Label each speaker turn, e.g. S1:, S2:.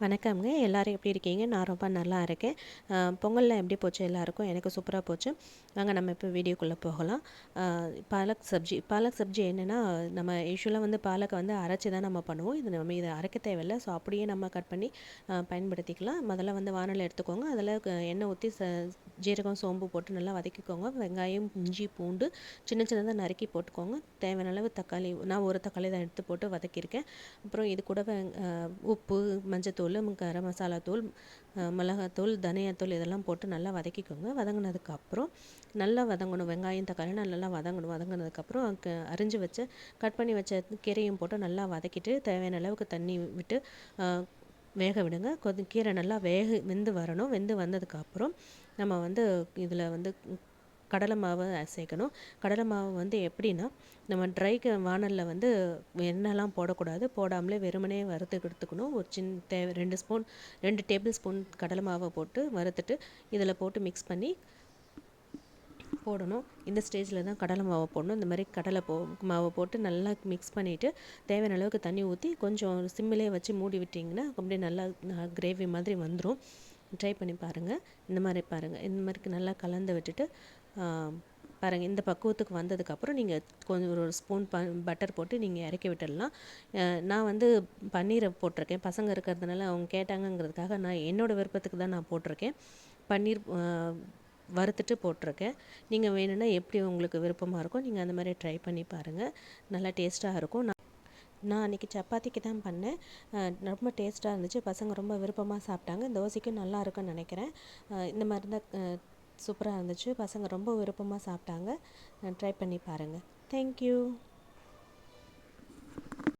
S1: வணக்கம்ங்க. எல்லாரும் எப்படி இருக்கீங்க? நான் ரொம்ப நல்லா இருக்கேன். பொங்கல்லாம் எப்படி போச்சு எல்லாருக்கும்? எனக்கு சூப்பரா போச்சு. வாங்க நம்ம இப்போ வீடியோக்குள்ளே போகலாம். பாலக் சப்ஜி என்னென்னா, நம்ம யூசுவலாக வந்து பாலக்கை வந்து அரைச்சி தான் நம்ம பண்ணுவோம். இதை அரைக்க தேவையில்லை. ஸோ அப்படியே நம்ம கட் பண்ணி பயன்படுத்திக்கலாம். முதல்ல வந்து வானல் எடுத்துக்கோங்க. அதில் எண்ணெய் ஊற்றி ஜீரகம், சோம்பு போட்டு நல்லா வதக்கிக்கோங்க. வெங்காயம், இஞ்சி, பூண்டு சின்ன சின்னதாக நறுக்கி போட்டுக்கோங்க. தேவையான அளவு தக்காளி, நான் ஒரு தக்காளி தான் எடுத்து போட்டு வதக்கியிருக்கேன். அப்புறம் இது கூட உப்பு, மஞ்சத்தூள், கரம் மசாலா தூள், மிளகாத்தூள், தனியாத்தூள் இதெல்லாம் போட்டு நல்லா வதக்கிக்கோங்க. வதங்கினதுக்கப்புறம் நல்லா வதங்கணும். வெங்காயம், தக்காளி நல்லா வதங்கணும். வதங்கினதுக்கப்புறம் அரிஞ்சு வச்ச கட் பண்ணி வச்ச கீரையும் போட்டு நல்லா வதக்கிட்டு தேவையான அளவுக்கு தண்ணி விட்டு வேக விடுங்க. கீரை நல்லா வெந்து வரணும். வெந்து வந்ததுக்கப்புறம் நம்ம வந்து இதில் வந்து கடலை மாவு சேர்க்கணும். கடலை மாவு வந்து எப்படின்னா, நம்ம வானலில் வந்து எண்ணெய்லாம் போடக்கூடாது. போடாமலே வெறுமனே வறுத்து எடுத்துக்கணும். ஒரு தேவை 2 டேபிள் ஸ்பூன் கடலை மாவை போட்டு வறுத்துட்டு இதில் போட்டு மிக்ஸ் பண்ணி போடணும். இந்த ஸ்டேஜில் தான் கடலை மாவை போடணும். இந்த மாதிரி மாவை போட்டு நல்லா மிக்ஸ் பண்ணிவிட்டு தேவையான அளவுக்கு தண்ணி ஊற்றி கொஞ்சம் சிம்மிலே வச்சு மூடி விட்டிங்கன்னா அப்படியே நல்லா கிரேவி மாதிரி வந்துடும். ட்ரை பண்ணி பாருங்கள். இந்த மாதிரி நல்லா கலந்து விட்டுட்டு பாருங்கள். இந்த பக்குவத்துக்கு வந்ததுக்கப்புறம் நீங்கள் கொஞ்சம் ஒரு ஸ்பூன் பட்டர் போட்டு நீங்கள் இறக்கி விட்டுடலாம். நான் வந்து பன்னீரை போட்டிருக்கேன். பசங்க இருக்கிறதுனால அவங்க கேட்டாங்கங்கிறதுக்காக நான் என்னோடய விருப்பத்துக்கு தான் நான் போட்டிருக்கேன். பன்னீர் வறுத்துட்டு போட்டிருக்கேன். நீங்கள் வேணும்னா எப்படி உங்களுக்கு விருப்பமாக இருக்கும் நீங்கள் அந்த மாதிரி ட்ரை பண்ணி பாருங்கள். நல்லா டேஸ்ட்டாக இருக்கும். நான் அன்றைக்கி சப்பாத்திக்கு தான் பண்ணேன். ரொம்ப டேஸ்ட்டாக இருந்துச்சு. பசங்க ரொம்ப விருப்பமாக சாப்பிட்டாங்க. தோசைக்கும் நல்லா இருக்குன்னு நினைக்கிறேன். இந்த மாதிரி தான் சூப்பராக இருந்துச்சு. பசங்க ரொம்ப விருப்பமாக சாப்பிட்டாங்க. ட்ரை பண்ணி பாருங்கள். தேங்க்யூ.